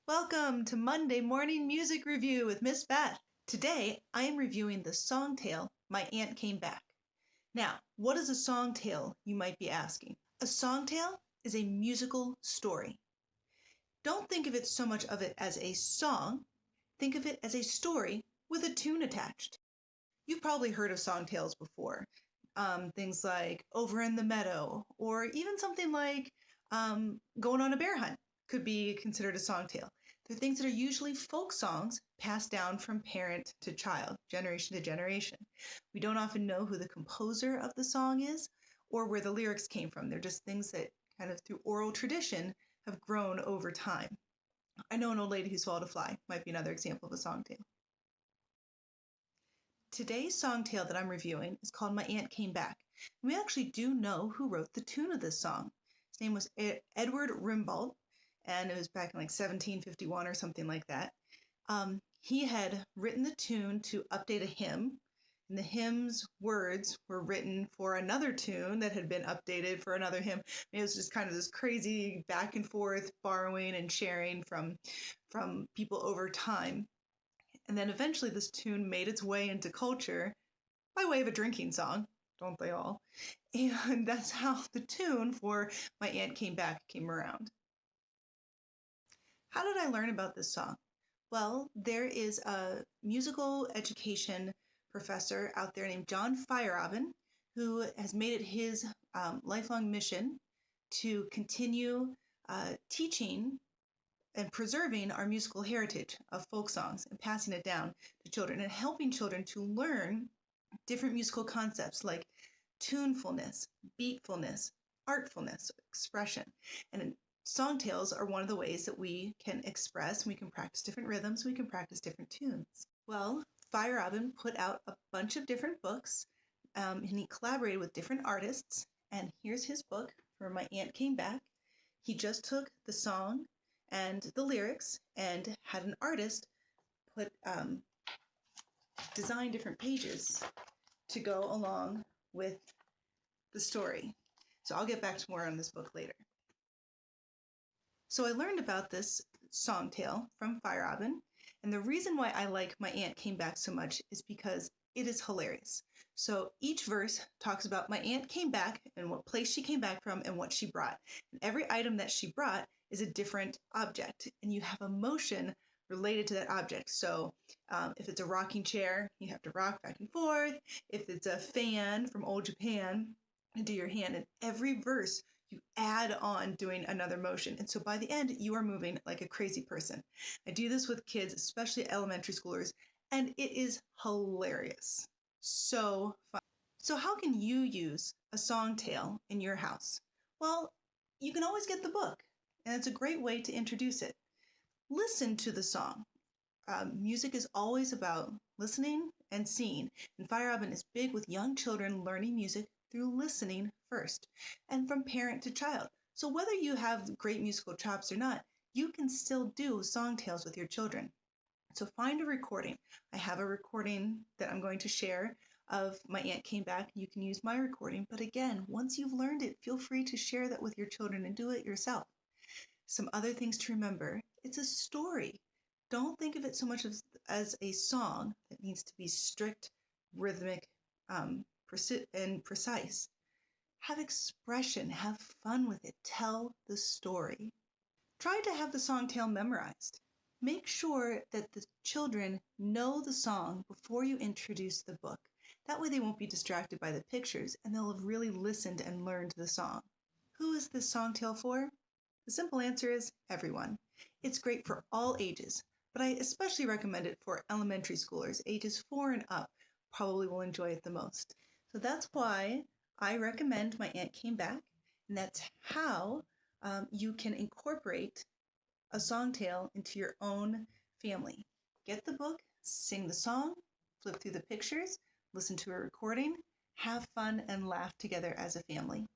Welcome to Monday Morning Music Review with Miss Beth. Today I am reviewing the song tale, My Aunt Came Back. Now, what is a song tale, you might be asking? A song tale is a musical story. Don't think of it so much of it as a song, think of it as a story with a tune attached. You've probably heard of song tales before. Things like Over in the Meadow, or even something like Going on a Bear Hunt could be considered a song tale. They're things that are usually folk songs passed down from parent to child, generation to generation. We don't often know who the composer of the song is or where the lyrics came from. They're just things that kind of through oral tradition have grown over time. I know an old lady who swallowed a fly might be another example of a song tale. Today's song tale that I'm reviewing is called My Aunt Came Back. And we actually do know who wrote the tune of this song. His name was Edward Rimbaud, and it was back in like 1751 or something like that. He had written the tune to update a hymn, and the hymn's words were written for another tune that had been updated for another hymn. It was just kind of this crazy back and forth borrowing and sharing from people over time. And then eventually this tune made its way into culture by way of a drinking song, don't they all? And that's how the tune for My Aunt Came Back came around. How did I learn about this song? Well, there is a musical education professor out there named John Feierabend who has made it his lifelong mission to continue teaching and preserving our musical heritage of folk songs and passing it down to children and helping children to learn different musical concepts like tunefulness, beatfulness, artfulness, expression. And song tales are one of the ways that we can express, we can practice different rhythms, we can practice different tunes. Well, Feierabend put out a bunch of different books, and he collaborated with different artists. And here's his book for My Aunt Came Back. He just took the song and the lyrics and had an artist put design different pages to go along with the story. So I'll get back to more on this book later. So I learned about this song tale from Feierabend, and the reason why I like My Aunt Came Back so much is because it is hilarious. So each verse talks about my aunt came back and what place she came back from and what she brought. And every item that she brought is a different object, and you have emotion related to that object. So if it's a rocking chair, you have to rock back and forth. If it's a fan from old Japan, you do your hand. And every verse you add on doing another motion. And so by the end, you are moving like a crazy person. I do this with kids, especially elementary schoolers, and it is hilarious. So fun. So how can you use a song tale in your house? Well, you can always get the book, and it's a great way to introduce it. Listen to the song. Music is always about listening and seeing, and Feierabend is big with young children learning music through listening first, and from parent to child. So whether you have great musical chops or not, you can still do song tales with your children. So find a recording. I have a recording that I'm going to share of My Aunt Came Back. You can use my recording, but again, once you've learned it, feel free to share that with your children and do it yourself. Some other things to remember: it's a story. Don't think of it so much as a song that needs to be strict, rhythmic, and precise. Have expression, have fun with it, tell the story. Try to have the song tale memorized. Make sure that the children know the song before you introduce the book. That way they won't be distracted by the pictures and they'll have really listened and learned the song. Who is this song tale for? The simple answer is everyone. It's great for all ages, but I especially recommend it for elementary schoolers. Ages 4 and up probably will enjoy it the most. So that's why I recommend My Aunt Came Back, and that's how you can incorporate a song tale into your own family. Get the book, sing the song, flip through the pictures, listen to a recording, have fun, and laugh together as a family.